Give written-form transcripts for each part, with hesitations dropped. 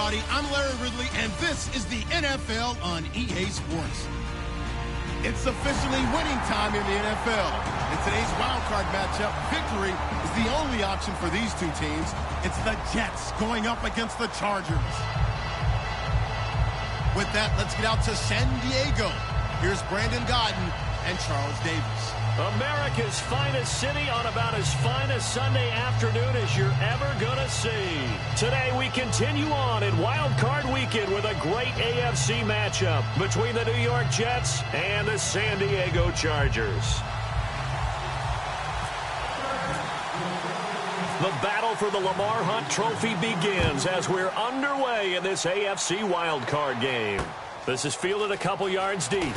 everybody. I'm Larry Ridley, and this is the NFL on EA Sports. It's officially winning time in the NFL. In today's wildcard matchup, victory is the only option for these two teams. It's the Jets going up against the Chargers. With that, let's get out to San Diego. Here's Brandon Godden and Charles Davis. America's finest city on about as fine a Sunday afternoon as you're ever going to see. Today we continue on in Wild Card Weekend with a great AFC matchup between the New York Jets and the San Diego Chargers. The battle for the Lamar Hunt Trophy begins as we're underway in this AFC Wild Card game. This is fielded a couple yards deep.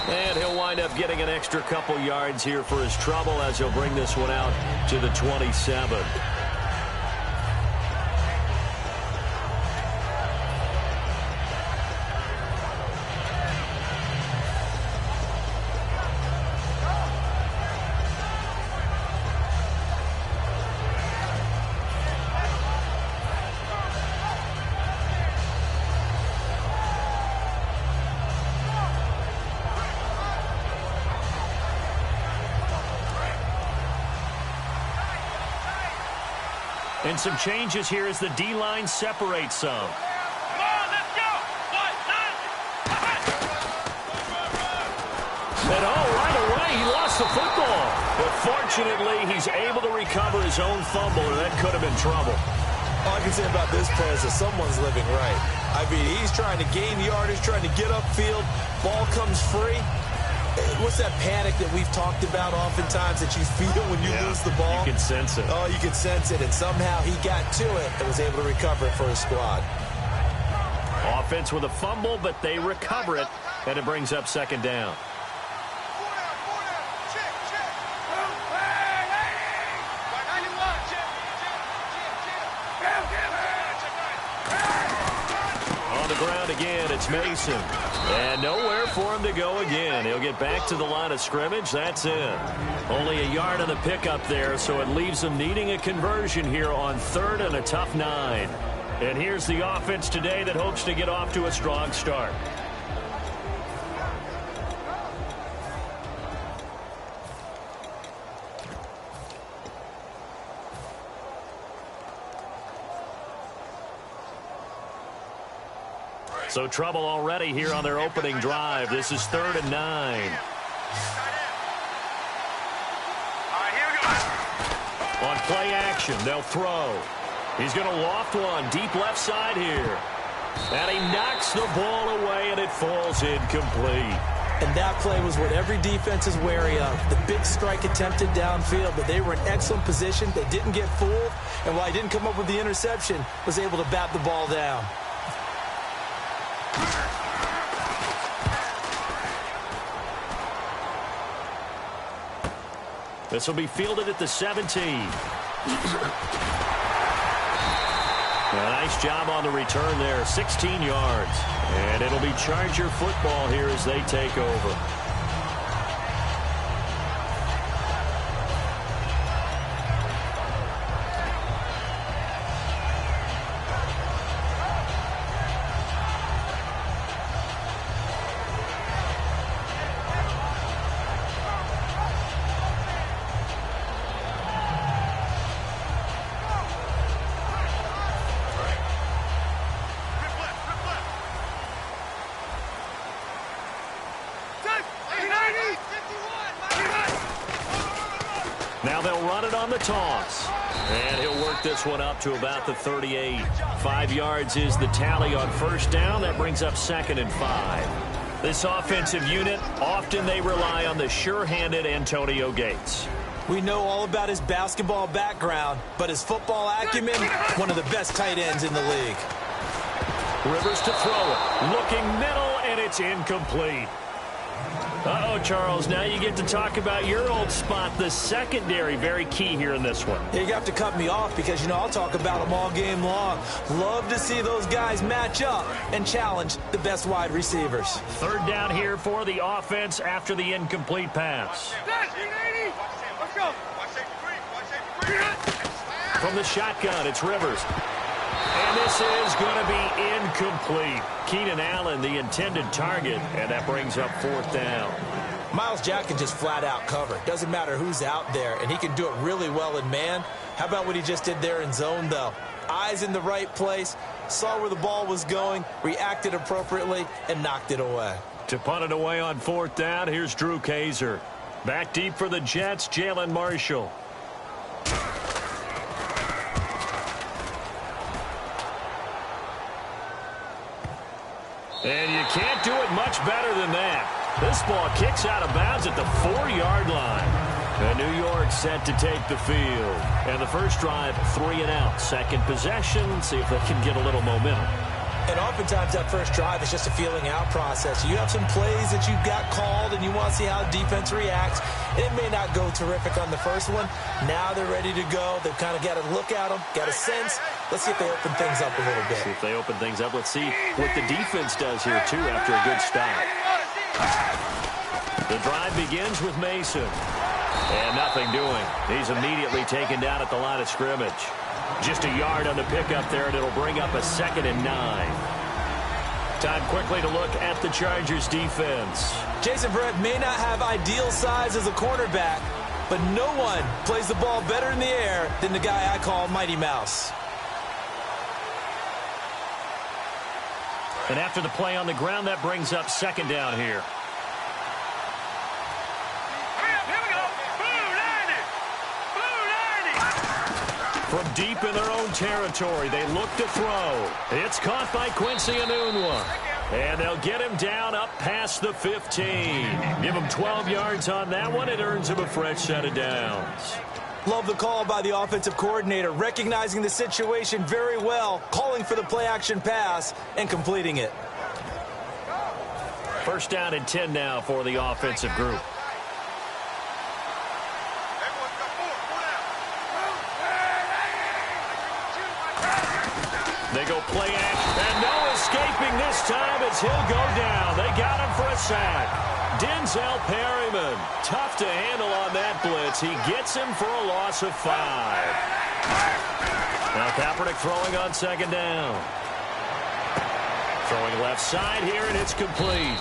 And he'll wind up getting an extra couple yards here for his trouble as he'll bring this one out to the 27. And some changes here as the D-line separates some. Come on, let's go! And right away, he lost the football. But fortunately, he's able to recover his own fumble, or that could have been trouble. All I can say about this play is that someone's living right. I mean, he's trying to gain yardage, trying to get upfield. Ball comes free. What's that panic that we've talked about oftentimes that you feel when you lose the ball? You can sense it. Oh, you can sense it. And somehow he got to it and was able to recover it for his squad. Offense with a fumble, but they recover it, and it brings up second down. On the ground again, it's Mason. And nowhere for him to go again. He'll get back to the line of scrimmage. That's it. Only a yard on the pickup there, so it leaves him needing a conversion here on 3rd and a tough 9. And here's the offense today that hopes to get off to a strong start. So trouble already here on their opening drive. This is 3rd and 9. On play action, they'll throw. He's going to loft one deep left side here. And he knocks the ball away, and it falls incomplete. And that play was what every defense is wary of. The big strike attempted downfield, but they were in excellent position. They didn't get fooled. And while he didn't come up with the interception, was able to bat the ball down. This will be fielded at the 17. Nice job on the return there, 16 yards. And it'll be Charger football here as they take over. Now they'll run it on the toss. And he'll work this one up to about the 38. 5 yards is the tally on first down. That brings up 2nd and 5. This offensive unit, often they rely on the sure-handed Antonio Gates. We know all about his basketball background, but his football acumen, one of the best tight ends in the league. Rivers to throw it. Looking middle, and it's incomplete. Uh-oh, Charles, now you get to talk about your old spot, the secondary, very key here in this one. You have to cut me off because, you know, I'll talk about them all game long. Love to see those guys match up and challenge the best wide receivers. 3rd down here for the offense after the incomplete pass. Let's go. From the shotgun, it's Rivers. And this is going to be incomplete. Keenan Allen, the intended target, and that brings up 4th down. Myles Jack can just flat out cover. Doesn't matter who's out there, and he can do it really well in man. How about what he just did there in zone, though? Eyes in the right place, saw where the ball was going, reacted appropriately, and knocked it away. To punt it away on 4th down, here's Drew Kaiser. Back deep for the Jets, Jalen Marshall. And you can't do it much better than that. This ball kicks out of bounds at the 4-yard line. And New York set to take the field. And the first drive, 3 and out. Second possession, see if they can get a little momentum. And oftentimes that first drive is just a feeling out process. You have some plays that you've got called and you want to see how the defense reacts. It may not go terrific on the first one. Now they're ready to go. They've kind of got a look at them, got a sense. Let's see if they open things up a little bit. See if they open things up. Let's see what the defense does here, too, after a good stop. The drive begins with Mason. And nothing doing. He's immediately taken down at the line of scrimmage. Just a yard on the pickup there, and it'll bring up a 2nd and 9. Time quickly to look at the Chargers defense. Jason Verrett may not have ideal size as a cornerback, but no one plays the ball better in the air than the guy I call Mighty Mouse. And after the play on the ground, that brings up 2nd down here. From deep in their own territory, they look to throw. It's caught by Quincy Enunwa. And they'll get him down up past the 15. Give him 12 yards on that one. It earns him a fresh set of downs. Love the call by the offensive coordinator, recognizing the situation very well, calling for the play-action pass, and completing it. First down and 10 now for the offensive group. They go play action, and no escaping this time as he'll go down. They got him for a sack. Denzel Perryman, tough to handle on that blitz. He gets him for a loss of 5. Now Kaepernick throwing on 2nd down. Throwing left side here, and it's complete.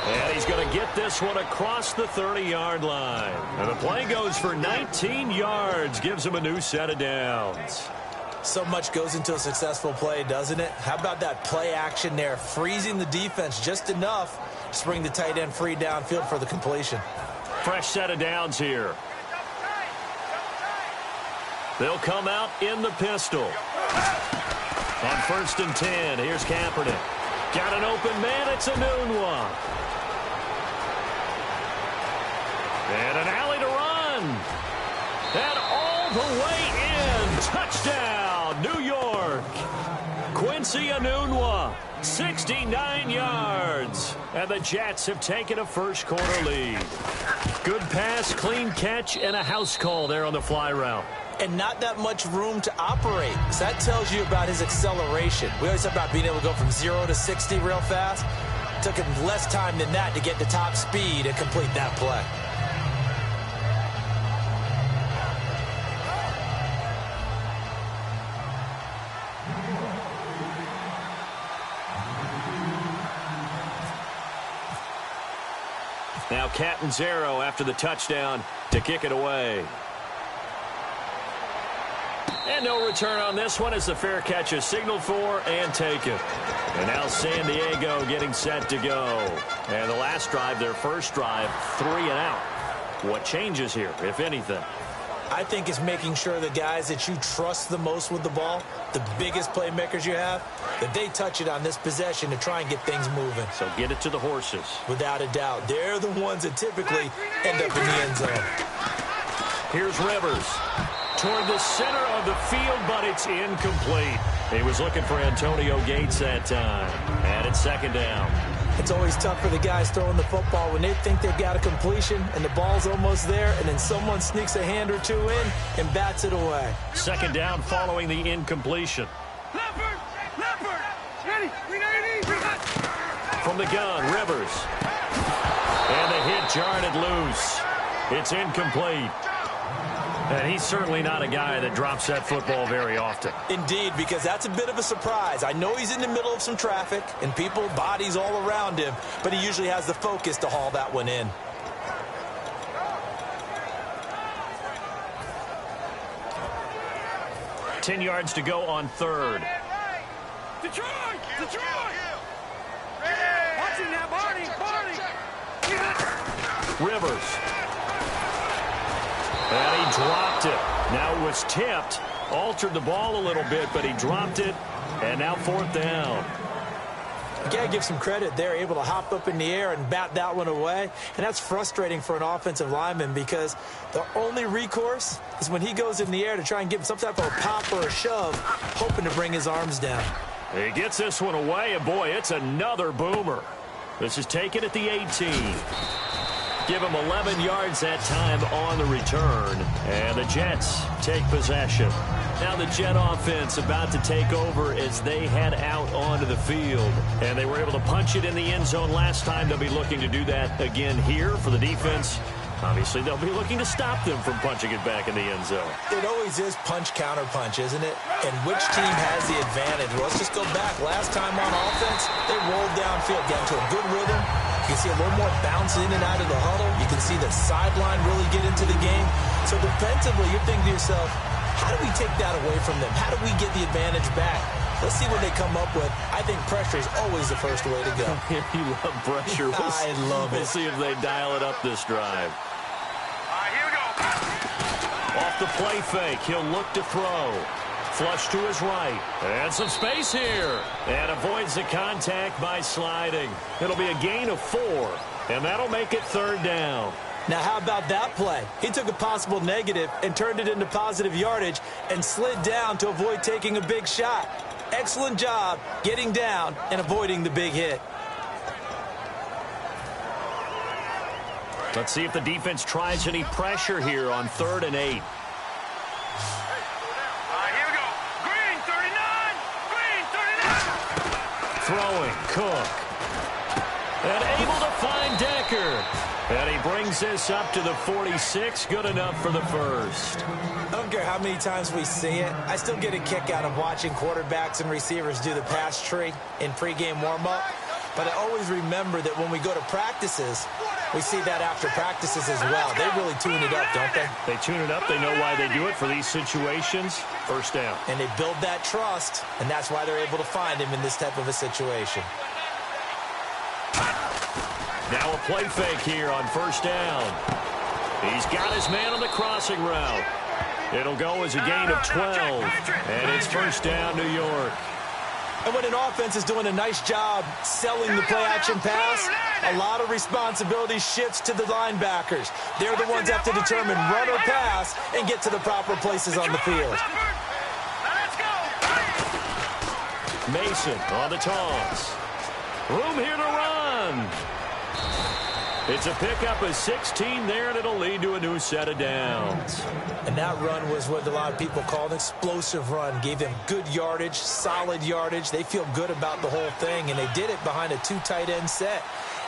And he's going to get this one across the 30-yard line. And the play goes for 19 yards, gives him a new set of downs. So much goes into a successful play, doesn't it? How about that play action there, freezing the defense just enough to bring the tight end free downfield for the completion. Fresh set of downs here. They'll come out in the pistol. On 1st and 10, here's Kaepernick. Got an open man, it's Enunwa. And an alley to run. And all the way in. Touchdown, New York. Quincy Enunwa, 69 yards. And the Jets have taken a first-quarter lead. Good pass, clean catch, and a house call there on the fly route. And not that much room to operate. So that tells you about his acceleration. We always talk about being able to go from 0 to 60 real fast. It took him less time than that to get to top speed and complete that play. Now Catanzaro after the touchdown to kick it away. And no return on this one as the fair catch is signaled for and taken. And now San Diego getting set to go. And the last drive, their first drive, 3 and out. What changes here, if anything? I think it's making sure the guys that you trust the most with the ball, the biggest playmakers you have, that they touch it on this possession to try and get things moving. So get it to the horses. Without a doubt. They're the ones that typically end up in the end zone. Here's Rivers. Toward the center of the field, but it's incomplete. He was looking for Antonio Gates that time. And it's 2nd down. It's always tough for the guys throwing the football when they think they've got a completion and the ball's almost there, and then someone sneaks a hand or two in and bats it away. 2nd down following the incompletion. From the gun, Rivers. And the hit jarred it loose. It's incomplete. And he's certainly not a guy that drops that football very often. Indeed, because that's a bit of a surprise. I know he's in the middle of some traffic and people, bodies all around him, but he usually has the focus to haul that one in. Ten yards to go on third. Detroit! Detroit! Watch him now, Barney! Barney! Rivers. And he dropped it. Now it was tipped. Altered the ball a little bit, but he dropped it. And now fourth down. You got to give some credit. They're able to hop up in the air and bat that one away. And that's frustrating for an offensive lineman because the only recourse is when he goes in the air to try and give him some type of a pop or a shove, hoping to bring his arms down. He gets this one away, and boy, it's another boomer. This is taken at the 18. Give him 11 yards that time on the return. And the Jets take possession. Now the Jet offense about to take over as they head out onto the field. And they were able to punch it in the end zone last time. They'll be looking to do that again here for the defense. Obviously, they'll be looking to stop them from punching it back in the end zone. It always is punch-counter-punch, isn't it? And which team has the advantage? Well, let's just go back. Last time on offense, they rolled downfield, got into a good rhythm. You can see a little more bounce in and out of the huddle. You can see the sideline really get into the game. So defensively, you're thinking to yourself, how do we take that away from them? How do we get the advantage back? Let's see what they come up with. I think pressure is always the first way to go. You love pressure. I love it. We'll see if they dial it up this drive. Here we go. Off the play fake, he'll look to throw. Flush to his right. And some space here. And avoids the contact by sliding. It'll be a gain of 4. And that'll make it third down. Now, how about that play? He took a possible negative and turned it into positive yardage and slid down to avoid taking a big shot. Excellent job getting down and avoiding the big hit. Let's see if the defense tries any pressure here on 3rd and 8. Here we go. Green, 39. Green, 39. Throwing, Cook. And able to find Decker. And he brings this up to the 46. Good enough for the first. I don't care how many times we see it. I still get a kick out of watching quarterbacks and receivers do the pass tree in pregame warm-up. But I always remember that when we go to practices, we see that after practices as well. They really tune it up, don't they? They tune it up. They know why they do it for these situations. First down. And they build that trust, and that's why they're able to find him in this type of a situation. Now a play fake here on first down. He's got his man on the crossing route. It'll go as a gain of 12. And it's first down, New York. And when an offense is doing a nice job selling the play-action pass, a lot of responsibility shifts to the linebackers. They're the ones that have to determine run or pass and get to the proper places on the field. Mason on the toss. Room here to run. It's a pickup of 16 there, and it'll lead to a new set of downs. And that run was what a lot of people call an explosive run. Gave them good yardage, solid yardage. They feel good about the whole thing, and they did it behind a 2 tight end set.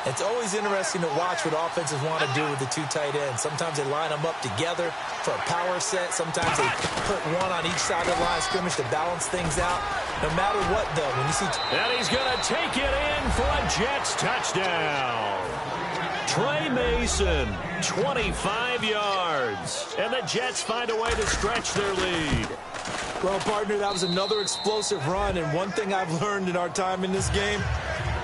It's always interesting to watch what offenses want to do with the 2 tight ends. Sometimes they line them up together for a power set. Sometimes they put one on each side of the line of scrimmage to balance things out. No matter what, though, when you see... And he's going to take it in for a Jets touchdown. Trey Mason, 25 yards. And the Jets find a way to stretch their lead. Well, partner, that was another explosive run. And one thing I've learned in our time in this game,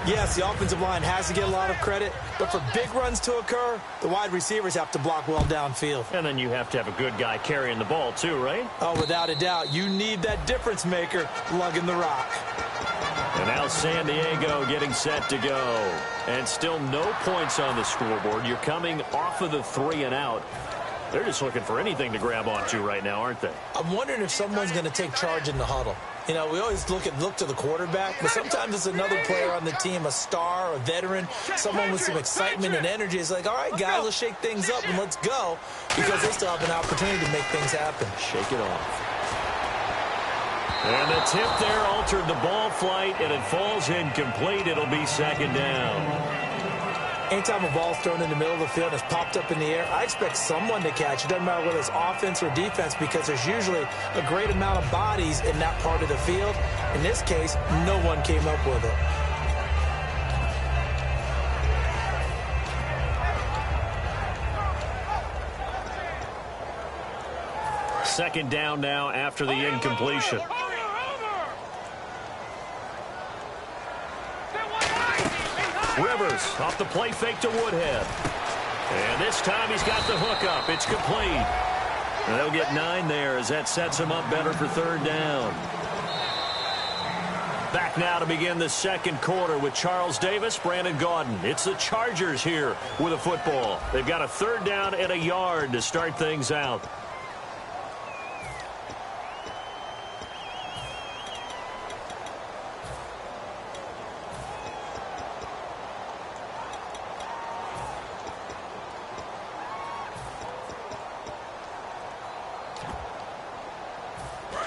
yes, the offensive line has to get a lot of credit, but for big runs to occur, the wide receivers have to block well downfield. And then you have to have a good guy carrying the ball too, right? Oh, without a doubt. You need that difference maker lugging the rock. And now San Diego getting set to go. And still no points on the scoreboard. You're coming off of the 3 and out. They're just looking for anything to grab onto right now, aren't they? I'm wondering if someone's going to take charge in the huddle. You know, we always look to the quarterback, but sometimes it's another player on the team, a star, a veteran, someone with some excitement and energy. It's like, all right, guys, let's shake things up and let's go, because they still have an opportunity to make things happen. Shake it off. And the tip there altered the ball flight, and it falls incomplete. It'll be second down. Anytime a ball's thrown in the middle of the field and it's popped up in the air, I expect someone to catch it. Doesn't matter whether it's offense or defense, because there's usually a great amount of bodies in that part of the field. In this case, no one came up with it. Second down now after the incompletion. Rivers off the play fake to Woodhead. And this time he's got the hook up. It's complete. And they'll get 9 there as that sets him up better for third down. Back now to begin the second quarter with Charles Davis, Brandon Gaudin. It's the Chargers here with a football. They've got a third down and a yard to start things out.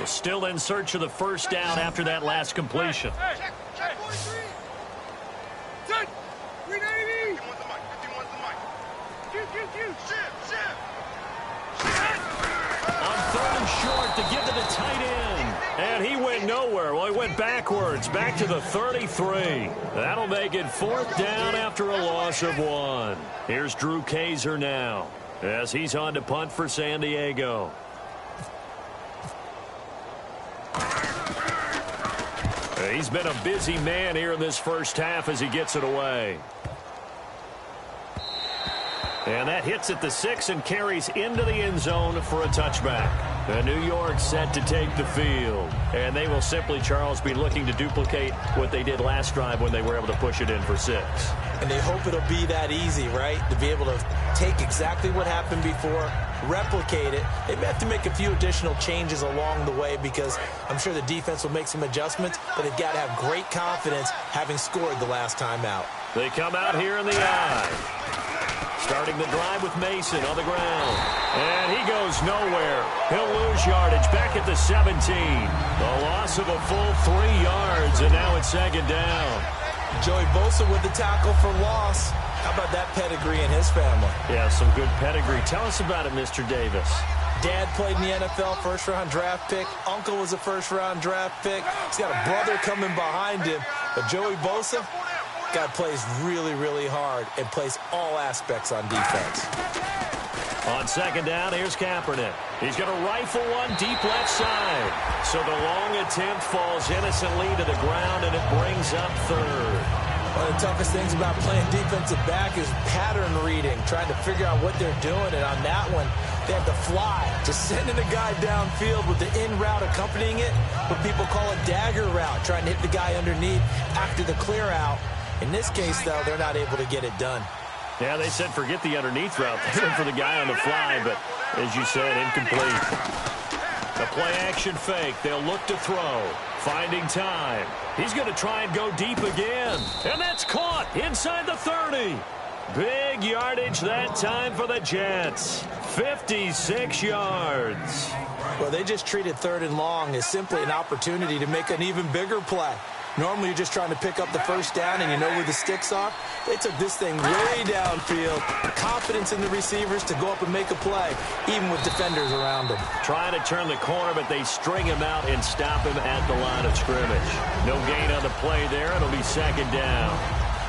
Still in search of the first down after that last completion. Check 4-3. Set. 390. 51's the mic. 51's the mic. Shift. On third and short to give to the tight end. And he went nowhere. Well, he went backwards, back to the 33. That'll make it fourth down after a loss of 1. Here's Drew Kaiser now as he's on to punt for San Diego. He's been a busy man here in this first half as he gets it away. And that hits at the 6 and carries into the end zone for a touchback. The New York set to take the field. And they will simply, Charles, be looking to duplicate what they did last drive when they were able to push it in for 6. And they hope it'll be that easy, right? To be able to take exactly what happened before, replicate it. They may have to make a few additional changes along the way because I'm sure the defense will make some adjustments, but they've got to have great confidence having scored the last time out. They come out here in the eye. Starting the drive with Mason on the ground. And he goes nowhere. He'll lose yardage back at the 17. A loss of a full 3 yards, and now it's second down. Joey Bosa with the tackle for loss. How about that pedigree in his family? Yeah, some good pedigree. Tell us about it, Mr. Davis. Dad played in the NFL, first-round draft pick. Uncle was a first-round draft pick. He's got a brother coming behind him. But Joey Bosa, guy plays really, really hard and plays all aspects on defense. On second down, here's Kaepernick. He's going to rifle one deep left side. So the long attempt falls innocently to the ground, and it brings up third. One of the toughest things about playing defensive back is pattern reading, trying to figure out what they're doing. And on that one, they have to fly, just sending a guy downfield with the in route accompanying it, what people call a dagger route, trying to hit the guy underneath after the clear out. In this case, though, they're not able to get it done. Yeah, they said forget the underneath route. They went for the guy on the fly, but as you said, incomplete. The play action fake. They'll look to throw. Finding time. He's going to try and go deep again. And that's caught inside the 30. Big yardage that time for the Jets. 56 yards. Well, they just treated third and long as simply an opportunity to make an even bigger play. Normally, you're just trying to pick up the first down and you know where the sticks are. They took this thing way downfield. Confidence in the receivers to go up and make a play, even with defenders around them. Trying to turn the corner, but they string him out and stop him at the line of scrimmage. No gain on the play there. It'll be second down.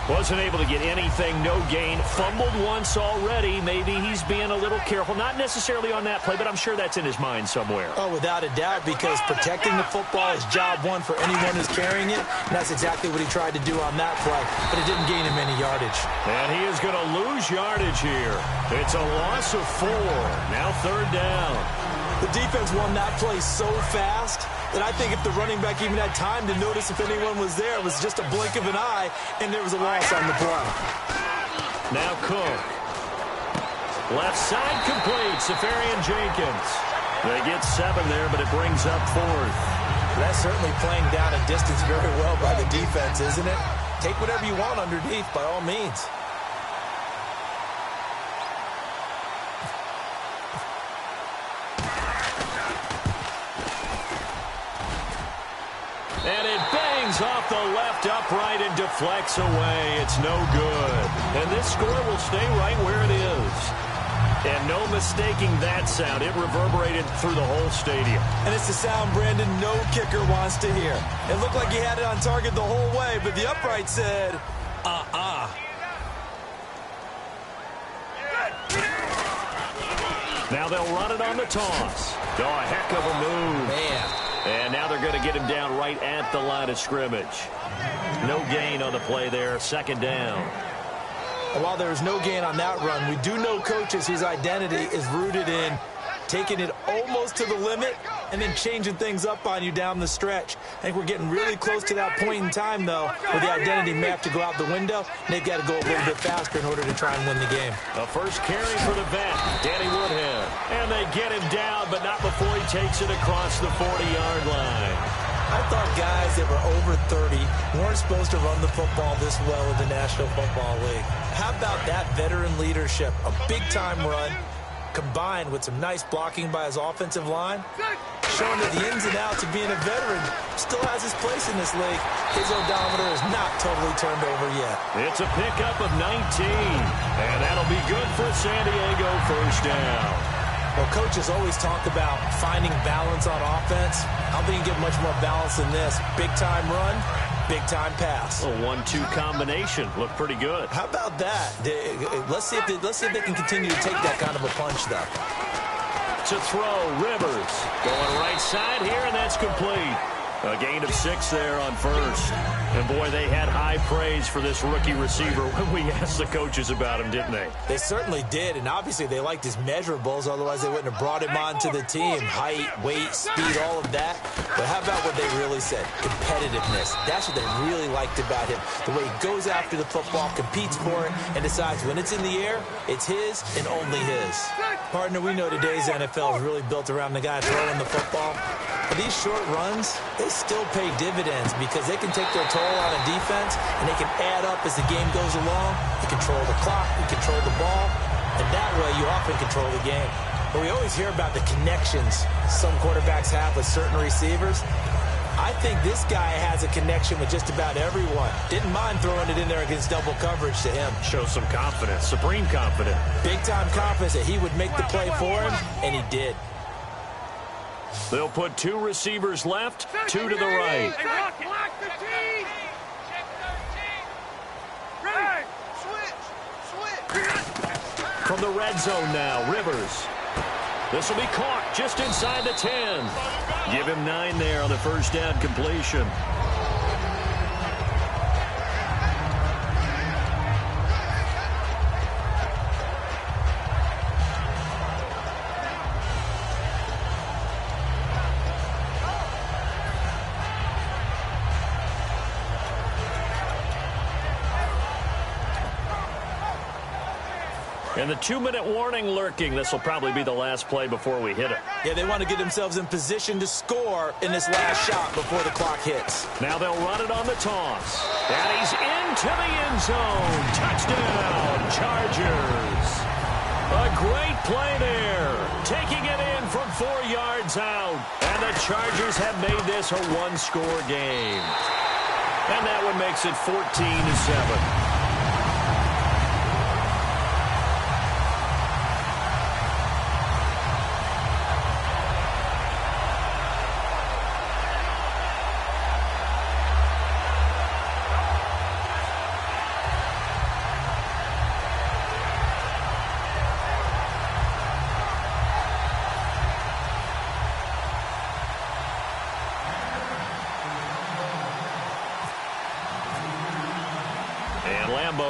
Wasn't able to get anything, no gain. Fumbled once already. Maybe he's being a little careful. Not necessarily on that play, but I'm sure that's in his mind somewhere. Oh, without a doubt, because protecting the football is job one for anyone who's carrying it. And that's exactly what he tried to do on that play, but it didn't gain him any yardage. And he is going to lose yardage here. It's a loss of 4. Now third down. The defense won that play so fast that I think if the running back even had time to notice if anyone was there, it was just a blink of an eye, and there was a loss on the play. Now Cook. Left side complete. Safarian Jenkins. They get 7 there, but it brings up 4th. That's certainly playing down a distance very well by the defense, isn't it? Take whatever you want underneath, by all means. And it bangs Fires off the left upright and deflects away. It's no good. And this score will stay right where it is. And no mistaking that sound. It reverberated through the whole stadium. And it's the sound, Brandon, no kicker wants to hear. It looked like he had it on target the whole way, but the upright said, Now they'll run it on the toss. Oh, a heck of a move. Man. And now they're going to get him down right at the line of scrimmage. No gain on the play there. Second down. And while there is no gain on that run, we do know coaches whose identity is rooted in taking it almost to the limit and then changing things up on you down the stretch. I think we're getting really close to that point in time, though, where the identity may have to go out the window, and they've got to go a little bit faster in order to try and win the game. A first carry for the vet, Danny Woodhead. And they get him down, but not before he takes it across the 40-yard line. I thought guys that were over 30 weren't supposed to run the football this well in the National Football League. How about that veteran leadership? A big-time run combined with some nice blocking by his offensive line, showing that the ins and outs of being a veteran still has his place in this league. His odometer is not totally turned over yet. It's a pickup of 19, and that'll be good for San Diego. First down. Well, coaches always talk about finding balance on offense. I don't think you can get much more balance than this. Big-time run, big-time pass. A 1-2 combination. Looked pretty good. How about that? Let's see if they can continue to take that kind of a punch, though. To throw, Rivers. Going right side here, and that's complete. A gain of 6 there on first. And, boy, they had high praise for this rookie receiver when we asked the coaches about him, didn't they? They certainly did, and obviously they liked his measurables. Otherwise, they wouldn't have brought him onto the team. Height, weight, speed, all of that. But how about what they really said? Competitiveness. That's what they really liked about him. The way he goes after the football, competes for it, and decides when it's in the air, it's his and only his. Partner, we know today's NFL is really built around the guy throwing the football. But these short runs, they still pay dividends because they can take their toll on a defense and they can add up as the game goes along. You control the clock, you control the ball, and that way you often control the game. But we always hear about the connections some quarterbacks have with certain receivers. I think this guy has a connection with just about everyone. Didn't mind throwing it in there against double coverage to him. Shows some confidence, supreme confidence. Big-time confidence that he would make the play for him, and he did. They'll put 2 receivers left, 2 to the right. Block the team. Ready. Switch. From the red zone now, Rivers. This will be caught just inside the 10. Give him 9 there on the first down completion. And the 2-minute warning lurking. This will probably be the last play before we hit it. Yeah, they want to get themselves in position to score in this last shot before the clock hits. Now they'll run it on the toss. And he's into the end zone. Touchdown, Chargers. A great play there. Taking it in from 4 yards out. And the Chargers have made this a 1-score game. And that one makes it 14-7.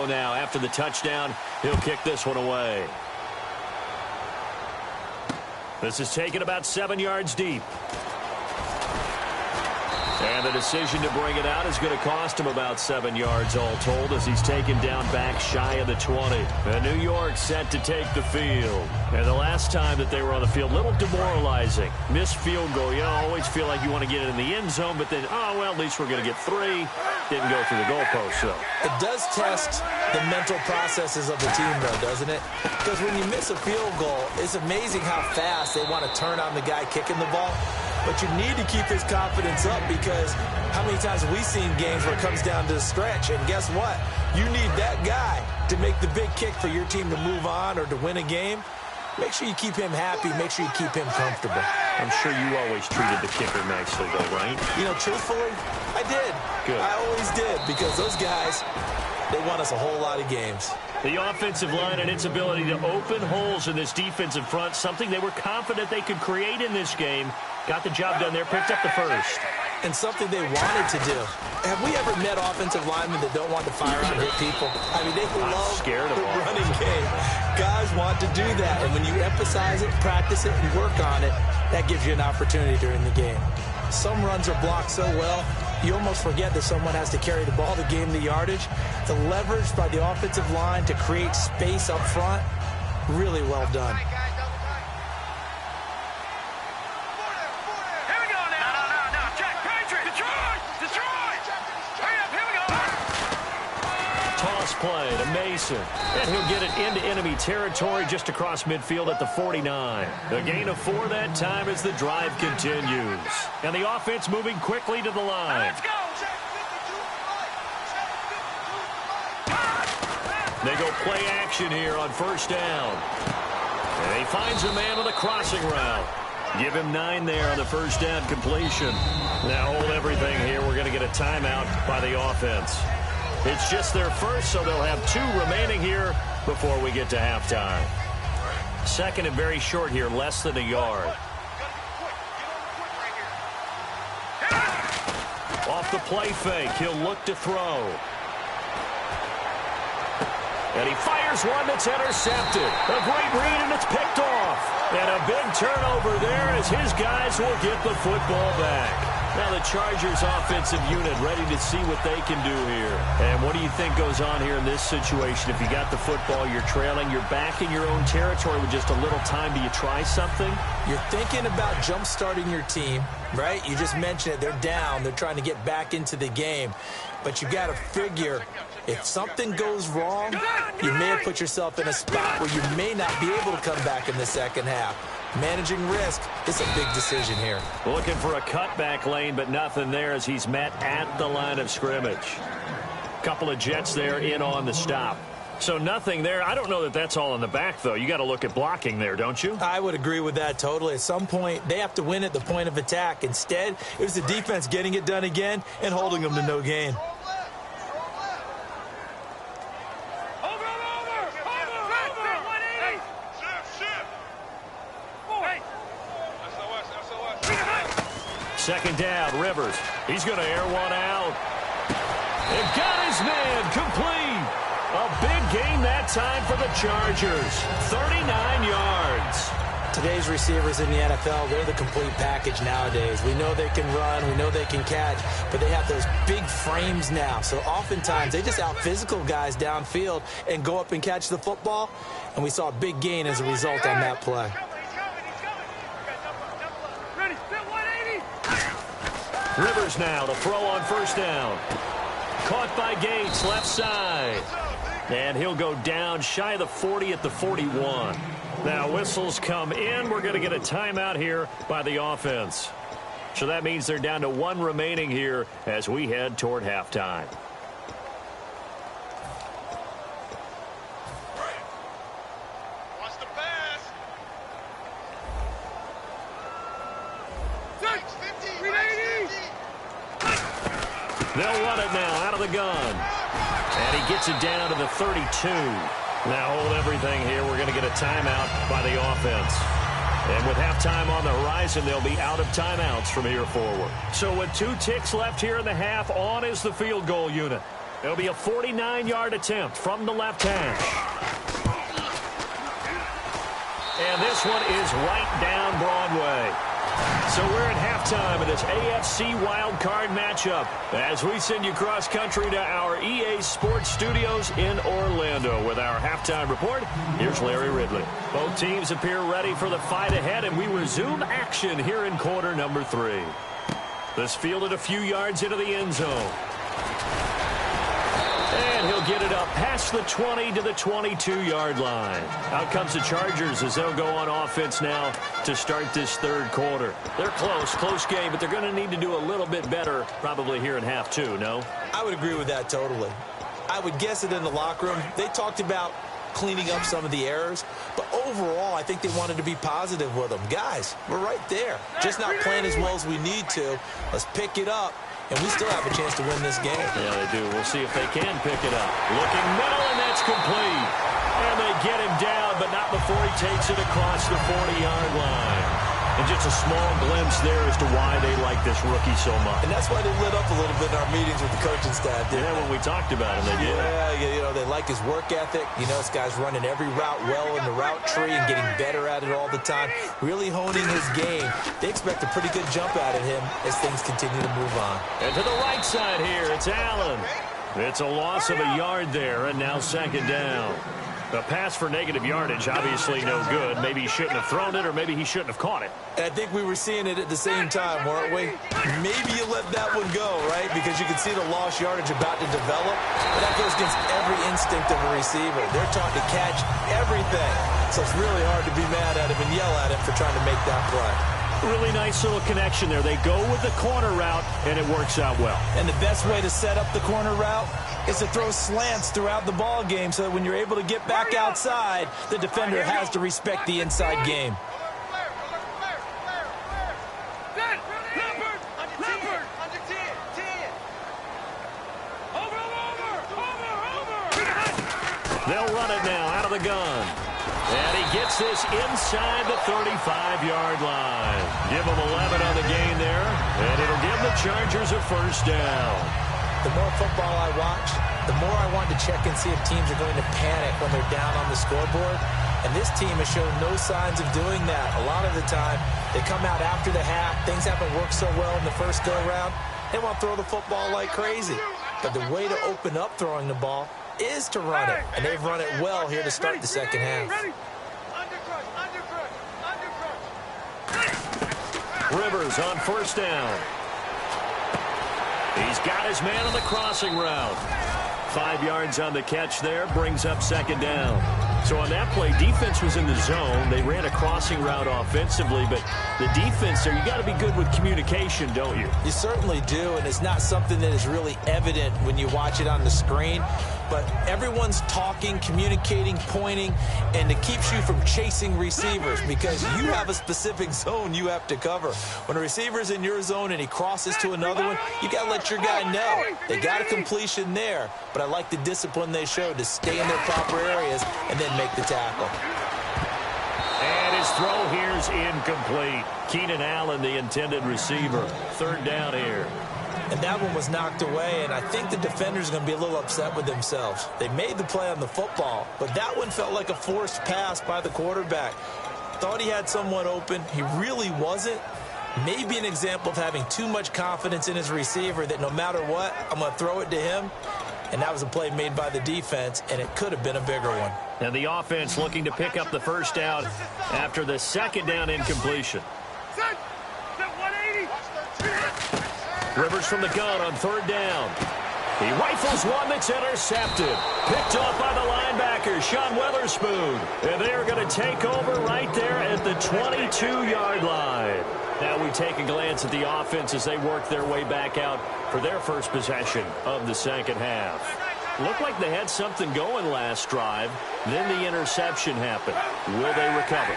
Now, after the touchdown, he'll kick this one away. This is taken about 7 yards deep. And the decision to bring it out is going to cost him about 7 yards all told as he's taken down back shy of the 20. And New York set to take the field. And the last time that they were on the field, a little demoralizing. Missed field goal. You always feel like you want to get it in the end zone, but then, oh, well, at least we're going to get 3. Didn't go through the goalpost, though. It does test the mental processes of the team, though, doesn't it? Because when you miss a field goal, it's amazing how fast they want to turn on the guy kicking the ball. but you need to keep his confidence up because how many times have we seen games where it comes down to the stretch? And guess what? You need that guy to make the big kick for your team to move on or to win a game. Make sure you keep him happy. Make sure you keep him comfortable. I'm sure you always treated the kicker nicely, though, right? You know, truthfully, I did. Good. I always did because those guys, they won us a whole lot of games. The offensive line and its ability to open holes in this defensive front, something they were confident they could create in this game. Got the job done there, picked up the first. And something they wanted to do. Have we ever met offensive linemen that don't want to fire out and hit people? I mean, they love the running game. Guys want to do that. And when you emphasize it, practice it, and work on it, that gives you an opportunity during the game. Some runs are blocked so well, you almost forget that someone has to carry the ball to gain the yardage. The leverage by the offensive line to create space up front, really well done. Toss play to Mason, and he'll get it into enemy territory just across midfield at the 49. A gain of 4 that time as the drive continues. And the offense moving quickly to the line. Let's go! They go play action here on first down. And he finds a man with a crossing route. Give him 9 there on the first down completion. Now hold everything here. We're going to get a timeout by the offense. It's just their first, so they'll have 2 remaining here before we get to halftime. Second and very short here, less than a yard. Off the play fake, he'll look to throw. And he fires one that's intercepted. A great read, and it's picked off. And a big turnover there as his guys will get the football back. Now the Chargers offensive unit ready to see what they can do here. And what do you think goes on here in this situation? If you got the football, you're trailing, you're back in your own territory with just a little time. Do you try something? You're thinking about jump-starting your team, right? You just mentioned it. They're down. They're trying to get back into the game. But you got to figure if something goes wrong, you may have put yourself in a spot where you may not be able to come back in the second half. Managing risk is a big decision here. Looking for a cutback lane, but nothing there as he's met at the line of scrimmage. Couple of Jets there in on the stop. So nothing there. I don't know that that's all in the back, though. You got to look at blocking there, don't you? I would agree with that totally. At some point, they have to win at the point of attack. Instead, it was the defense getting it done again and holding them to no gain. Second down, Rivers. He's going to air one out. And got his man complete. A big gain that time for the Chargers. 39 yards. Today's receivers in the NFL, they're the complete package nowadays. We know they can run, we know they can catch, but they have those big frames now. So oftentimes they just out-physical guys downfield and go up and catch the football. And we saw a big gain as a result on that play. Rivers now to throw on first down. Caught by Gates, left side. And he'll go down shy of the 40 at the 41. Now whistles come in. We're going to get a timeout here by the offense. So that means they're down to 1 remaining here as we head toward halftime. They'll run it now out of the gun. And he gets it down to the 32. Now hold everything here. We're going to get a timeout by the offense. And with halftime on the horizon, they'll be out of timeouts from here forward. So with 2 ticks left here in the half, on is the field goal unit. It'll be a 49-yard attempt from the left hash. And this one is right down Broadway. So we're at halftime in this AFC wildcard matchup as we send you cross-country to our EA Sports Studios in Orlando with our halftime report. Here's Larry Ridley. Both teams appear ready for the fight ahead, and we resume action here in quarter number 3. This fielded a few yards into the end zone. And he'll get it up past the 20 to the 22-yard line. Out comes the Chargers as they'll go on offense now to start this third quarter. They're close game, but they're going to need to do a little bit better probably here in half two, no? I would agree with that totally. I would guess it in the locker room. They talked about cleaning up some of the errors, but overall, I think they wanted to be positive with them. Guys, we're right there. Just not playing as well as we need to. Let's pick it up. And we still have a chance to win this game. Yeah, they do. We'll see if they can pick it up. Looking middle, and that's complete. And they get him down, but not before he takes it across the 40-yard line. And just a small glimpse there as to why they like this rookie so much. And that's why they lit up a little bit in our meetings with the coaching staff. Yeah, when we talked about him, they did. Yeah, you know, they like his work ethic. You know, this guy's running every route well in the route tree and getting better at it all the time. Really honing his game. They expect a pretty good jump out of him as things continue to move on. And to the right side here, it's Allen. It's a loss of a yard there, and now second down. A pass for negative yardage, obviously no good. Maybe he shouldn't have thrown it, or maybe he shouldn't have caught it. And I think we were seeing it at the same time, weren't we? Maybe you let that one go, right? Because you can see the lost yardage about to develop. But that goes against every instinct of a receiver. They're taught to catch everything. So it's really hard to be mad at him and yell at him for trying to make that play. Really nice little connection there. They go with the corner route, and it works out well. And the best way to set up the corner route is to throw slants throughout the ball game so that when you're able to get back outside, the defender has to respect the inside game. They'll run it now out of the gun. And he gets this inside the 35-yard line. Give him 11 on the gain there, and it'll give the Chargers a first down. The more football I watch, the more I want to check and see if teams are going to panic when they're down on the scoreboard. And this team has shown no signs of doing that. A lot of the time, they come out after the half. Things haven't worked so well in the first go-around. They want to throw the football like crazy. But the way to open up throwing the ball is to run it. And they've run it well here to start the second half. Rivers on first down. He's got his man on the crossing route. 5 yards on the catch there, brings up second down. So on that play, defense was in the zone. They ran a crossing route offensively, but the defense there, you got to be good with communication, don't you? You certainly do, and it's not something that is really evident when you watch it on the screen. But everyone's talking, communicating, pointing, and it keeps you from chasing receivers because you have a specific zone you have to cover. When a receiver's in your zone and he crosses to another one, you got to let your guy know. They got a completion there, but I like the discipline they showed to stay in their proper areas and then make the tackle. And his throw here's incomplete. Keenan Allen, the intended receiver. Third down here. And that one was knocked away, and I think the defender's going to be a little upset with themselves. They made the play on the football, but that one felt like a forced pass by the quarterback. Thought he had someone open. He really wasn't. Maybe an example of having too much confidence in his receiver that no matter what, I'm going to throw it to him. And that was a play made by the defense, and it could have been a bigger one. And the offense looking to pick up the first down after the second down incompletion. Rivers from the gun on third down. He rifles one that's intercepted. Picked off by the linebacker, Sean Weatherspoon. And they are going to take over right there at the 22-yard line. Now we take a glance at the offense as they work their way back out for their first possession of the second half. Looked like they had something going last drive. Then the interception happened. Will they recover?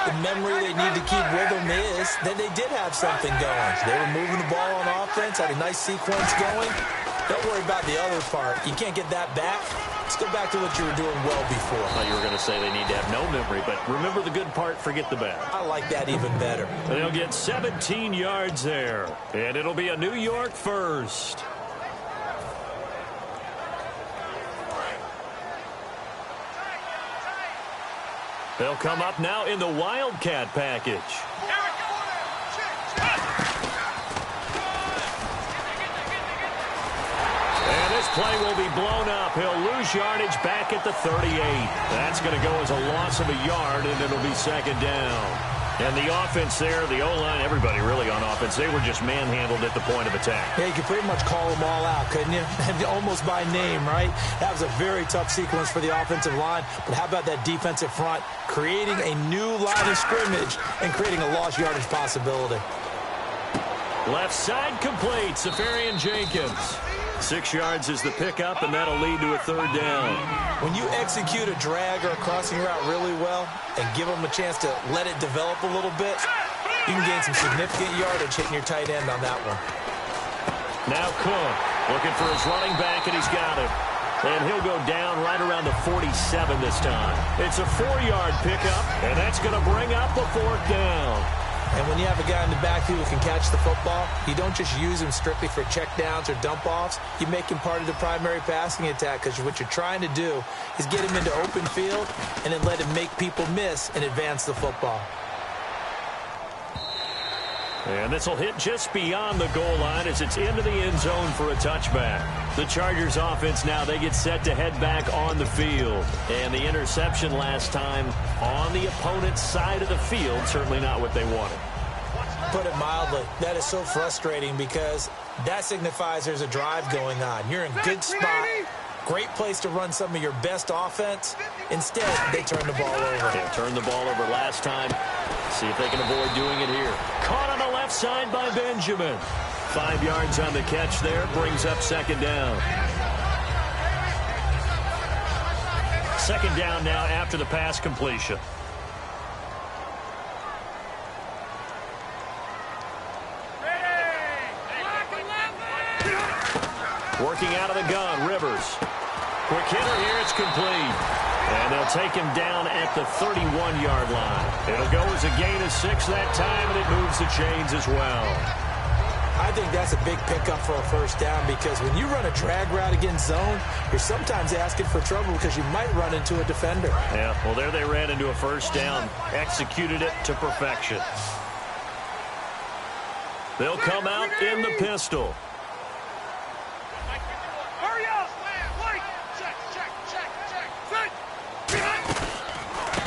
The memory they need to keep with them is that they did have something going. They were moving the ball on offense, had a nice sequence going. Don't worry about the other part. You can't get that back. Let's go back to what you were doing well before. I thought you were going to say they need to have no memory, but remember the good part, forget the bad. I like that even better. They'll get 17 yards there, and it'll be a New York first. They'll come up now in the Wildcat package. And this play will be blown up. He'll lose yardage back at the 38. That's going to go as a loss of a yard, and it'll be second down. And the offense there, the O-line, everybody really on offense, they were just manhandled at the point of attack. Yeah, you could pretty much call them all out, couldn't you? And almost by name, right? That was a very tough sequence for the offensive line. But how about that defensive front creating a new line of scrimmage and creating a lost yardage possibility? Left side complete, Safarian Jenkins. 6 yards is the pickup, and that'll lead to a 3rd down. When you execute a drag or a crossing route really well and give them a chance to let it develop a little bit, you can gain some significant yardage hitting your tight end on that one. Now Cook looking for his running back, and he's got him. And he'll go down right around the 47 this time. It's a 4-yard pickup, and that's going to bring up a 4th down. And when you have a guy in the backfield who can catch the football, you don't just use him strictly for checkdowns or dump-offs. You make him part of the primary passing attack, because what you're trying to do is get him into open field and then let him make people miss and advance the football. And this will hit just beyond the goal line as it's into the end zone for a touchback. The Chargers offense now, they get set to head back on the field. And the interception last time on the opponent's side of the field, certainly not what they wanted. Put it mildly, that is so frustrating because that signifies there's a drive going on. You're in good spot. Great place to run some of your best offense. Instead, they turn the ball over. They turned the ball over last time. See if they can avoid doing it here. Caught on the left side by Benjamin. 5 yards on the catch there. Brings up 2nd down. 2nd down now after the pass completion. Working out of the gun, Rivers. Quick hitter here, it's complete. And they'll take him down at the 31-yard line. It'll go as a gain of 6 that time, and it moves the chains as well. I think that's a big pickup for a 1st down, because when you run a drag route against zone, you're sometimes asking for trouble because you might run into a defender. Yeah, well, there they ran into a 1st down, executed it to perfection. They'll come out in the pistol.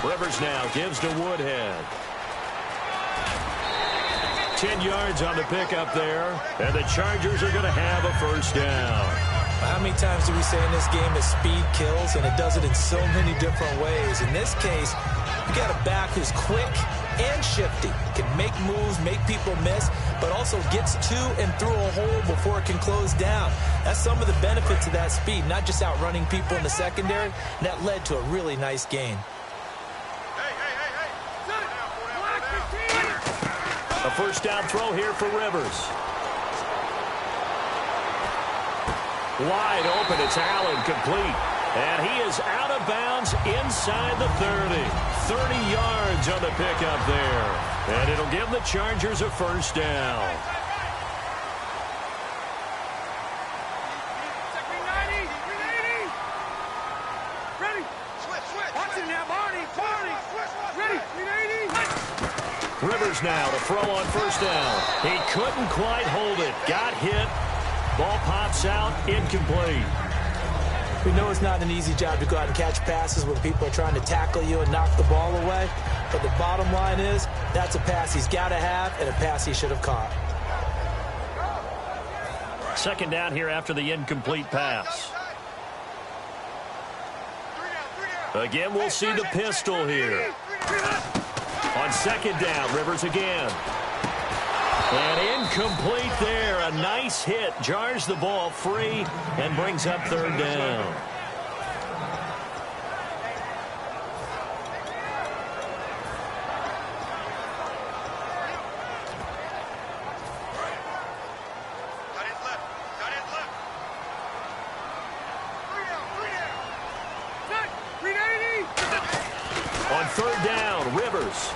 Rivers now gives to Woodhead. 10 yards on the pickup there, and the Chargers are going to have a 1st down. How many times do we say in this game that speed kills, and it does it in so many different ways? In this case, you got a back who's quick and shifty, can make moves, make people miss, but also gets to and through a hole before it can close down. That's some of the benefits of that speed, not just outrunning people in the secondary, and that led to a really nice gain. A 1st down throw here for Rivers. Wide open, it's Allen, complete. And he is out of bounds inside the 30. 30 yards on the pickup there. And it'll give the Chargers a 1st down. Rivers now to throw on 1st down. He couldn't quite hold it. Got hit. Ball pops out, incomplete. We know it's not an easy job to go out and catch passes when people are trying to tackle you and knock the ball away. But the bottom line is, that's a pass he's got to have and a pass he should have caught. 2nd down here after the incomplete pass. Again, we'll see the pistol here. On 2nd down, Rivers again. And incomplete there. A nice hit. Jars the ball free and brings up 3rd down. On 3rd down, Rivers.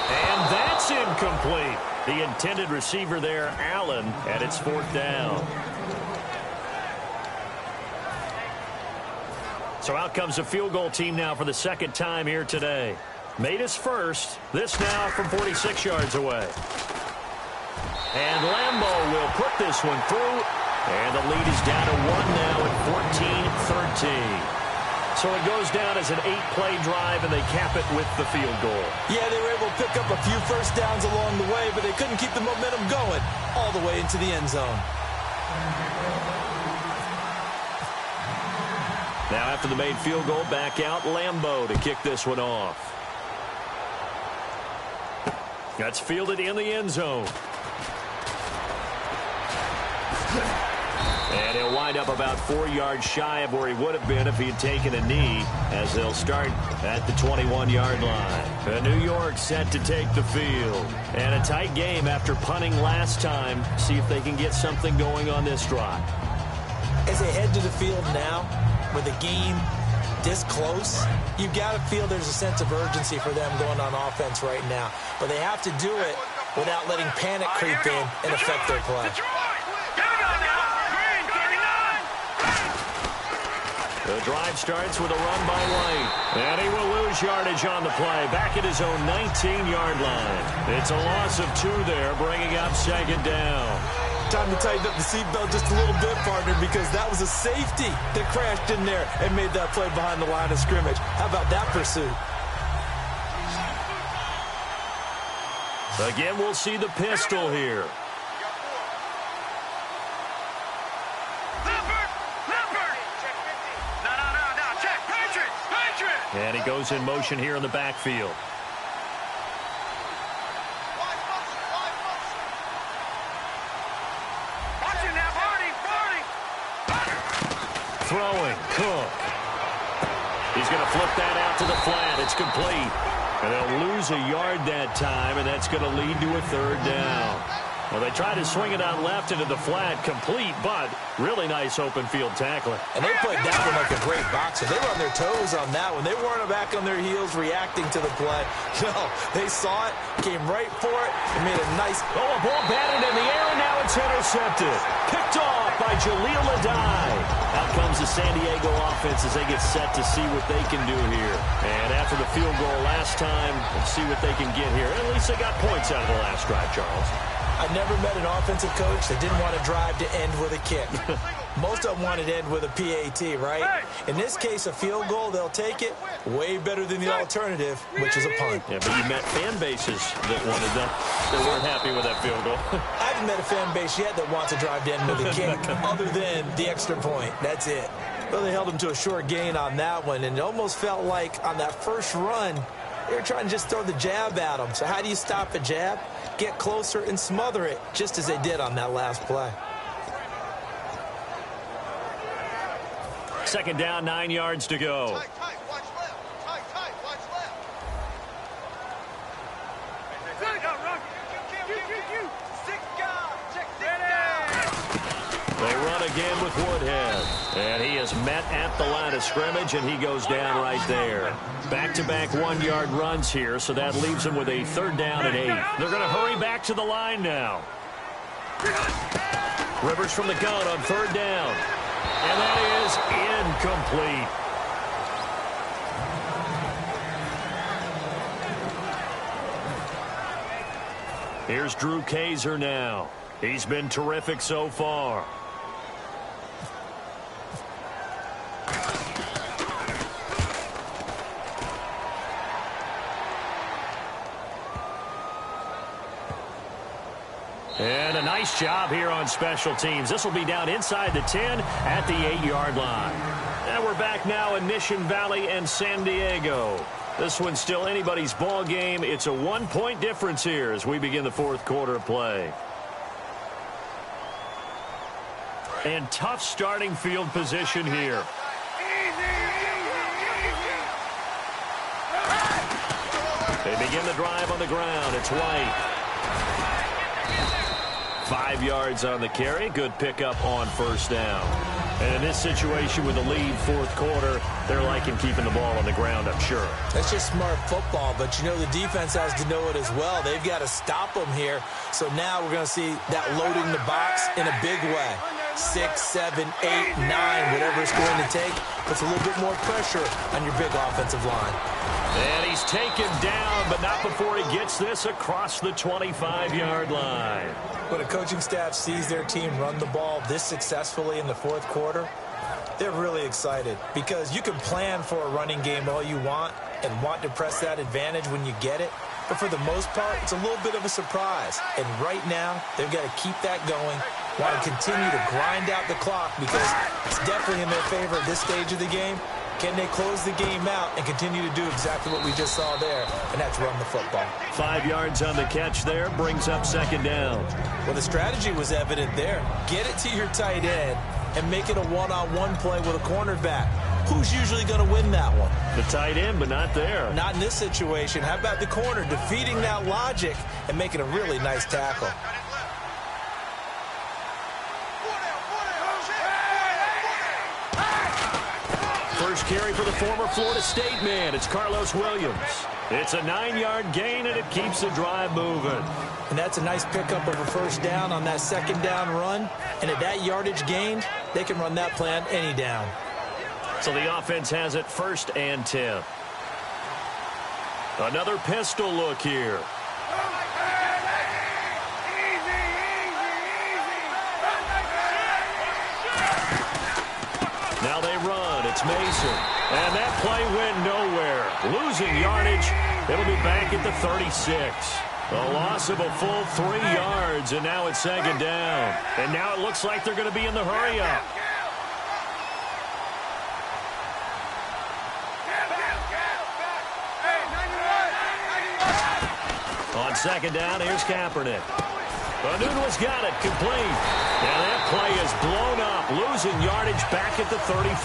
And that's incomplete. The intended receiver there, Allen, and it's 4th down. So out comes the field goal team now for the 2nd time here today. Made his first. This now from 46 yards away. And Lambeau will put this one through. And the lead is down to 1 now at 14-13. So it goes down as an 8-play drive, and they cap it with the field goal. Yeah, they were able to pick up a few first downs along the way, but they couldn't keep the momentum going all the way into the end zone. Now after the made field goal, back out Lambeau to kick this one off. That's fielded in the end zone. And he'll wind up about 4 yards shy of where he would have been if he had taken a knee, as they'll start at the 21-yard line. New York set to take the field. And a tight game after punting last time. See if they can get something going on this drive. As they head to the field now, with a game this close, you've got to feel there's a sense of urgency for them going on offense right now. But they have to do it without letting panic creep in and affect their play. The drive starts with a run by White. And he will lose yardage on the play. Back at his own 19-yard line. It's a loss of 2 there, bringing up second down. Time to tighten up the seatbelt just a little bit, partner, because that was a safety that crashed in there and made that play behind the line of scrimmage. How about that pursuit? Again, we'll see the pistol here. And he goes in motion here in the backfield. Throwing, Cook. He's going to flip that out to the flat. It's complete. And they'll lose a yard that time, and that's going to lead to a 3rd down. Well, they try to swing it out left into the flat, complete, but really nice open field tackling. And they played that one like a great boxer. They were on their toes on that one. They weren't back on their heels reacting to the play. No, they saw it, came right for it, and made a nice... Oh, a ball batted in the air, and now it's intercepted. Picked off by Jaleel Adai. Out comes the San Diego offense as they get set to see what they can do here. And after the field goal last time, let's see what they can get here. At least they got points out of the last drive, Charles. I never met an offensive coach that didn't want to drive to end with a kick. Most of them wanted to end with a PAT, right? In this case, a field goal, they'll take it. Way better than the alternative, which is a punt. Yeah, but you met fan bases that wanted that, that weren't happy with that field goal. I haven't met a fan base yet that wants to drive to end with a kick other than the extra point. That's it. Well, they held them to a short gain on that one, and it almost felt like on that first run, they were trying to just throw the jab at them. So how do you stop a jab? Get closer and smother it, just as they did on that last play. 2nd down, 9 yards to go. Tight, watch left. Tight, watch left. They run again with Woodhead. And he is met at the line of scrimmage, and he goes down right there. Back-to-back 1-yard runs here, so that leaves him with a 3rd down and 8. They're going to hurry back to the line now. Rivers from the gun on 3rd down. And that is incomplete. Here's Drew Kaiser now. He's been terrific so far. And a nice job here on special teams. This will be down inside the 10 at the 8-yard line. And we're back now in Mission Valley and San Diego. This one's still anybody's ball game. It's a 1-point difference here as we begin the 4th quarter of play. And tough starting field position here. They begin the drive on the ground. It's White. 5 yards on the carry. Good pickup on 1st down. And in this situation with the lead 4th quarter, they're liking keeping the ball on the ground, I'm sure. That's just smart football, but you know the defense has to know it as well. They've got to stop them here. So now we're going to see that loading the box in a big way. 6, 7, 8, 9, whatever it's going to take, puts a little bit more pressure on your big offensive line. And he's taken down, but not before he gets this across the 25-yard line. When a coaching staff sees their team run the ball this successfully in the 4th quarter, They're really excited because you can plan for a running game all you want and want to press that advantage when you get it. But for the most part, it's a little bit of a surprise. And right now, they've got to keep that going, want to continue to grind out the clock because it's definitely in their favor at this stage of the game. Can they close the game out and continue to do exactly what we just saw there, and that's run the football? 5 yards on the catch there, brings up second down. Well, the strategy was evident there. Get it to your tight end and make it a one-on-one play with a cornerback. Who's usually going to win that one? The tight end, but not there. Not in this situation. How about the corner defeating that logic and making a really nice tackle? First carry for the former Florida State man. It's Carlos Williams. It's a 9-yard gain, and it keeps the drive moving. And that's a nice pickup of a first down on that second down run. And at that yardage gained, they can run that play on any down. So the offense has it 1st and 10. Another pistol look here. Now they run. It's Mason. And that play went nowhere. Losing yardage. It'll be back at the 36. A loss of a full 3 yards, and now it's second down. And now it looks like they're going to be in the hurry-up. On second down, here's Kaepernick. Anuno's got it, complete. And that play is blown up, losing yardage back at the 35.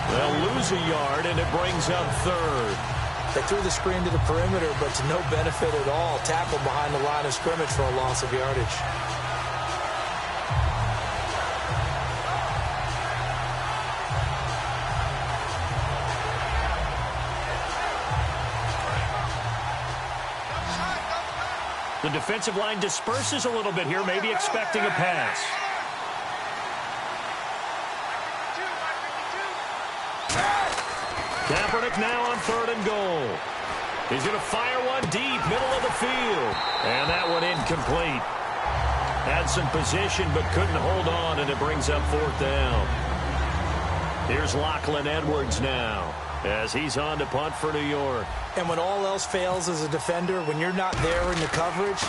They'll lose a yard, and it brings up 3rd. They threw the screen to the perimeter, but to no benefit at all. Tackled behind the line of scrimmage for a loss of yardage. The defensive line disperses a little bit here, maybe expecting a pass. Kaepernick now on 3rd and goal. He's going to fire one deep, middle of the field. And that one incomplete. Had some position but couldn't hold on, and it brings up 4th down. Here's Lachlan Edwards now as he's on to punt for New York. And when all else fails as a defender, when you're not there in the coverage,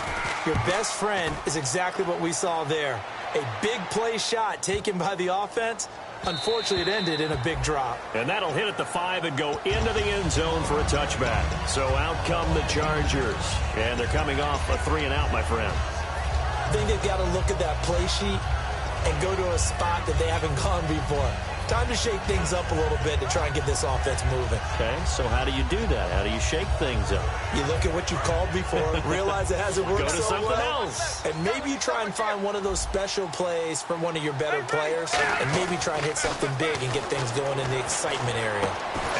your best friend is exactly what we saw there. A big play shot taken by the offense. Unfortunately, it ended in a big drop. And that'll hit at the 5 and go into the end zone for a touchback. So out come the Chargers. And they're coming off a 3-and-out, my friend. I think they've got to look at that play sheet and go to a spot that they haven't gone before. Time to shake things up a little bit to try and get this offense moving. Okay, so how do you do that? How do you shake things up? You look at what you've called before, realize it hasn't worked so well. Go to something else. And maybe you try and find one of those special plays from one of your better players, and maybe try and hit something big and get things going in the excitement area.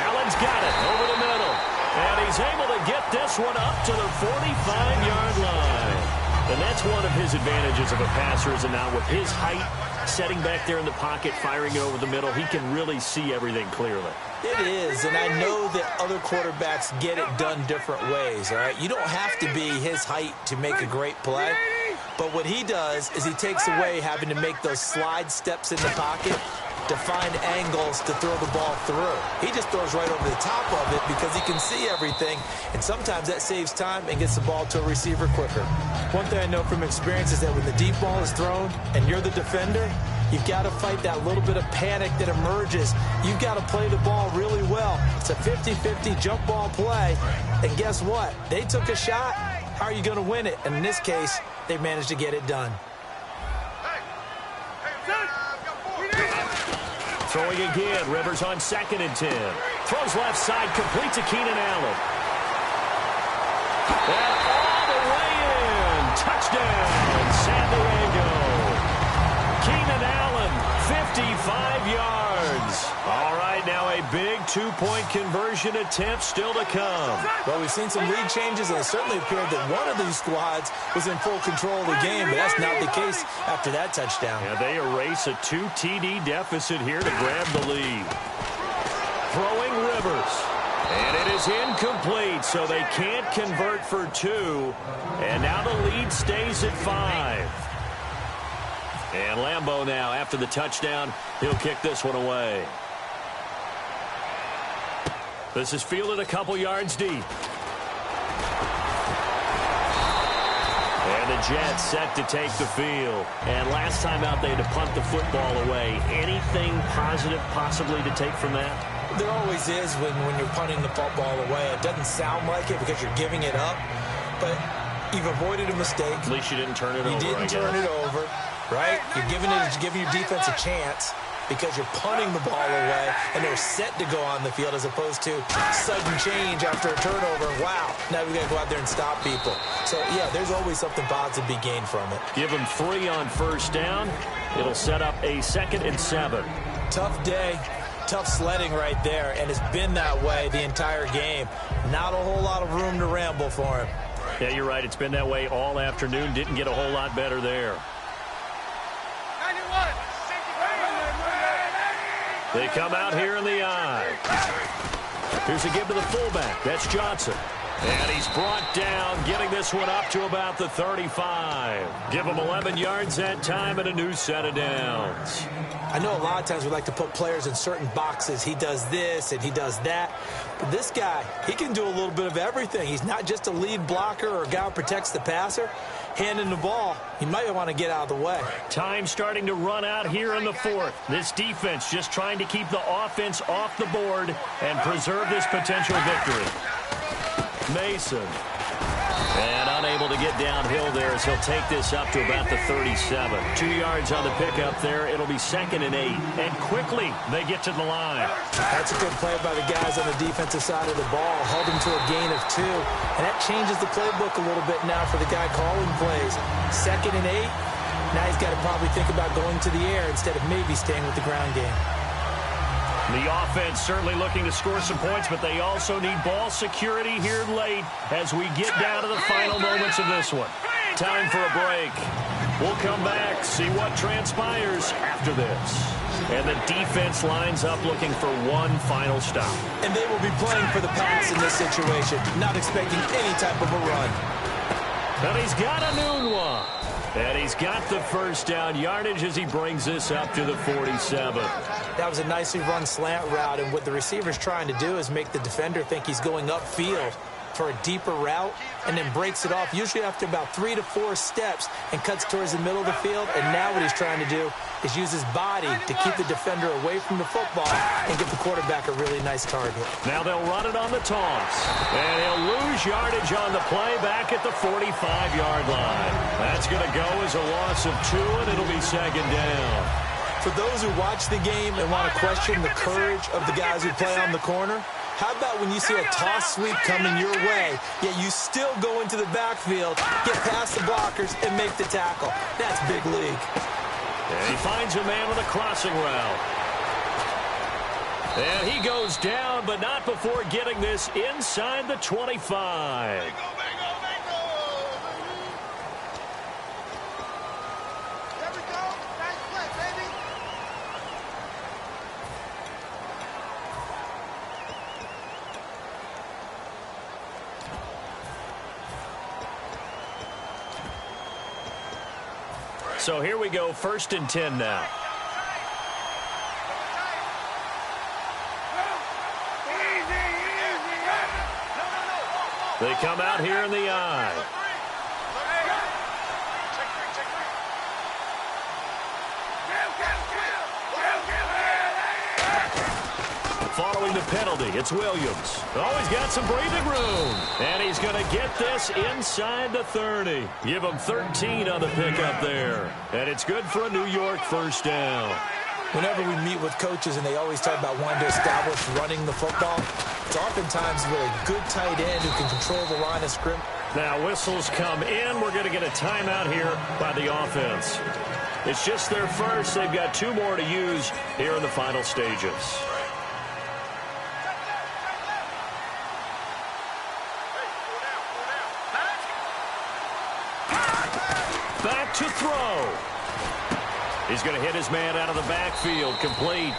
Allen's got it over the middle. And he's able to get this one up to the 45-yard line. And that's one of his advantages of a passer, is now with his height, setting back there in the pocket, firing it over the middle, he can really see everything clearly. It is, and I know that other quarterbacks get it done different ways, all right? You don't have to be his height to make a great play, but what he does is he takes away having to make those slide steps in the pocket to find angles to throw the ball through. He just throws right over the top of it because he can see everything, and sometimes that saves time and gets the ball to a receiver quicker. One thing I know from experience is that when the deep ball is thrown and you're the defender, you've got to fight that little bit of panic that emerges. You've got to play the ball really well. It's a 50-50 jump ball play, and guess what? They took a shot. How are you going to win it? And in this case, they managed to get it done. Throwing again, Rivers on 2nd and 10. Throws left side, complete to Keenan Allen. And all the way in. Touchdown, San Diego. Keenan Allen, 55 yards. All right, now a big 2-point conversion attempt still to come. Well, we've seen some lead changes, and it certainly appeared that one of these squads was in full control of the game, but that's not the case after that touchdown. Yeah, they erase a 2 TD deficit here to grab the lead. Throwing Rivers. And it is incomplete, so they can't convert for 2. And now the lead stays at 5. And Lambeau now, after the touchdown, he'll kick this one away. This is fielded a couple yards deep. And the Jets set to take the field. And last time out, they had to punt the football away. Anything positive possibly to take from that? There always is when you're punting the football away. It doesn't sound like it because you're giving it up, but you've avoided a mistake. At least you didn't turn it over. You didn't turn it over, right? You're giving your defense a chance because you're punting the ball away, and they're set to go on the field as opposed to sudden change after a turnover. Wow, now we got to go out there and stop people. So, yeah, there's always something positive to be gained from it. Give them 3 on first down. It'll set up a 2nd and 7. Tough day. Tough sledding right there, and it's been that way the entire game. Not a whole lot of room to ramble for him. Yeah, you're right. It's been that way all afternoon. Didn't get a whole lot better there. 91. They come out here in the eye. Here's a give to the fullback. That's Johnson. And he's brought down, getting this one up to about the 35. Give him 11 yards that time and a new set of downs. I know a lot of times we like to put players in certain boxes. He does this and he does that. But this guy, he can do a little bit of everything. He's not just a lead blocker or a guy who protects the passer. Handing the ball, he might want to get out of the way. Time starting to run out here in the 4th. This defense just trying to keep the offense off the board and preserve this potential victory. Mason. And unable to get downhill there as he'll take this up to about the 37. 2 yards on the pickup there. It'll be 2nd and 8. And quickly they get to the line. That's a good play by the guys on the defensive side of the ball. Held him to a gain of 2. And that changes the playbook a little bit now for the guy calling plays. 2nd and 8. Now he's got to probably think about going to the air instead of maybe staying with the ground game. The offense certainly looking to score some points, but they also need ball security here late as we get down to the final moments of this one. Time for a break. We'll come back, see what transpires after this. And the defense lines up looking for one final stop. And they will be playing for the pass in this situation, not expecting any type of a run. And he's got a new one. And he's got the first down yardage as he brings this up to the 47. That was a nicely run slant route, and what the receiver's trying to do is make the defender think he's going upfield for a deeper route and then breaks it off, usually after about 3 to 4 steps, and cuts towards the middle of the field. And now what he's trying to do is use his body to keep the defender away from the football and give the quarterback a really nice target. Now they'll run it on the toss. And he'll lose yardage on the play back at the 45-yard line. That's going to go as a loss of 2, and it'll be 2nd down. For those who watch the game and want to question the courage of the guys who play on the corner, how about when you see a toss sweep coming your way, yet you still go into the backfield, get past the blockers, and make the tackle? That's big league. And he finds a man with a crossing route. And he goes down, but not before getting this inside the 25. So here we go, 1st and 10 now. They come out here in the eye. Following the penalty, it's Williams. Oh, he's got some breathing room. And he's going to get this inside the 30. Give him 13 on the pickup there. And it's good for a New York first down. Whenever we meet with coaches and they always talk about wanting to establish running the football, it's oftentimes with a good tight end who can control the line of scrimmage. Now whistles come in. We're going to get a timeout here by the offense. It's just their first. They've got 2 more to use here in the final stages. Back to throw. He's going to hit his man out of the backfield. Complete.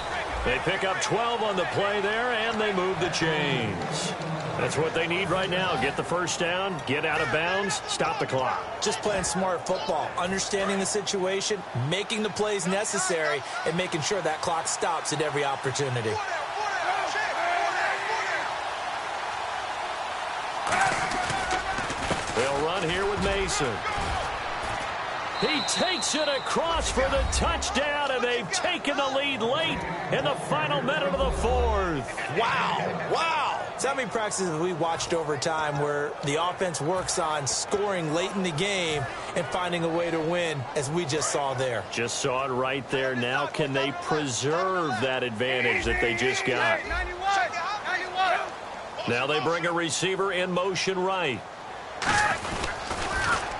They pick up 12 on the play there, and they move the chains. That's what they need right now. Get the first down, get out of bounds, stop the clock. Just playing smart football, understanding the situation, making the plays necessary, and making sure that clock stops at every opportunity. They'll run here with Mason. He takes it across for the touchdown, and they've taken the lead late in the final minute of the fourth. Wow, wow. So how many practices have we watched over time where the offense works on scoring late in the game and finding a way to win, as we just saw there? Just saw it right there. Now can they preserve that advantage that they just got? Now they bring a receiver in motion right.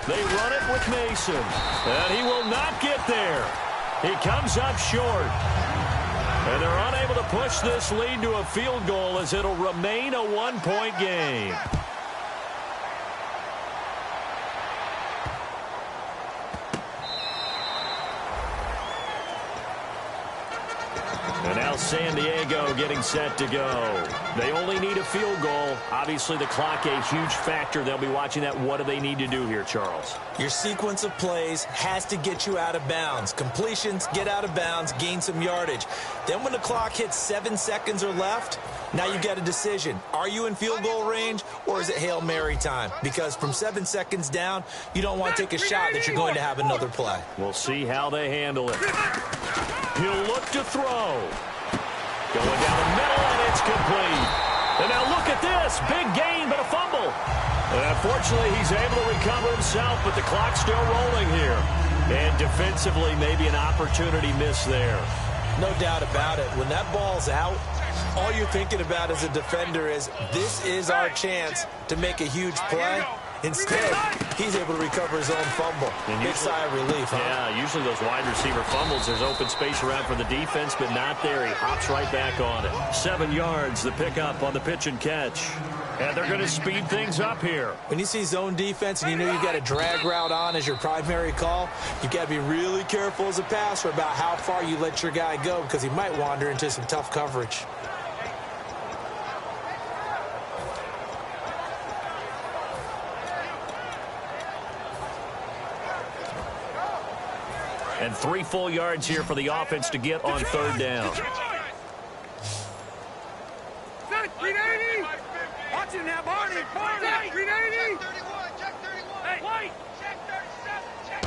They run it with Mason, and he will not get there. He comes up short, and they're unable to push this lead to a field goal as it'll remain a one-point game. And now San Diego getting set to go. They only need a field goal. Obviously, the clock a huge factor. They'll be watching that. What do they need to do here, Charles? Your sequence of plays has to get you out of bounds. Completions, get out of bounds, gain some yardage. Then when the clock hits 7 seconds or left, now you got a decision. Are you in field goal range, or is it Hail Mary time? Because from 7 seconds down, you don't want to take a shot that you're going to have another play. We'll see how they handle it. He'll look to throw. Going down the middle, and it's complete. And now look at this. Big gain, but a fumble. And unfortunately, he's able to recover himself, but the clock's still rolling here. And defensively, maybe an opportunity missed there. No doubt about it. When that ball's out, all you're thinking about as a defender is, this is our chance to make a huge play. Instead, he's able to recover his own fumble. Big sigh of relief, huh? Yeah, usually those wide receiver fumbles, there's open space around for the defense, but not there. He hops right back on it. 7 yards, the pickup on the pitch and catch. And they're going to speed things up here. When you see zone defense and you know you've got a drag route on as your primary call, you've got to be really careful as a passer about how far you let your guy go, because he might wander into some tough coverage. And 3 full yards here for the offense to get on third down. Watch it now, Barney. 390. Check 31. Hey, White. Check 37.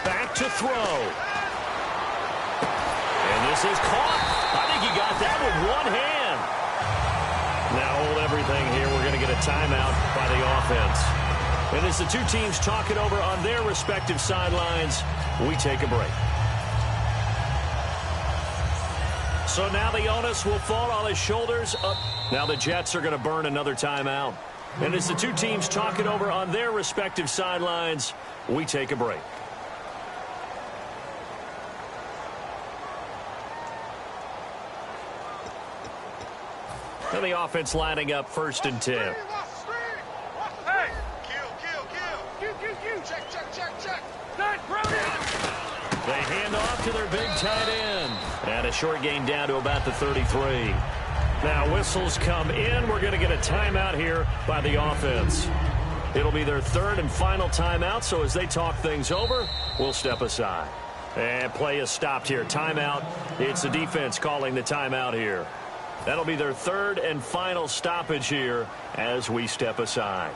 Back to throw. And this is caught. I think he got that with one hand. Now hold everything here. We're going to get a timeout by the offense. And as the two teams talk it over on their respective sidelines, we take a break. So now the onus will fall on his shoulders. Now the Jets are going to burn another timeout. And as the two teams talk it over on their respective sidelines, we take a break. And the offense lining up 1st and 10. They hand off to their big tight end. And a short gain down to about the 33. Now whistles come in. We're going to get a timeout here by the offense. It'll be their 3rd and final timeout, so as they talk things over, we'll step aside. And play is stopped here. Timeout. It's the defense calling the timeout here. That'll be their 3rd and final stoppage here as we step aside.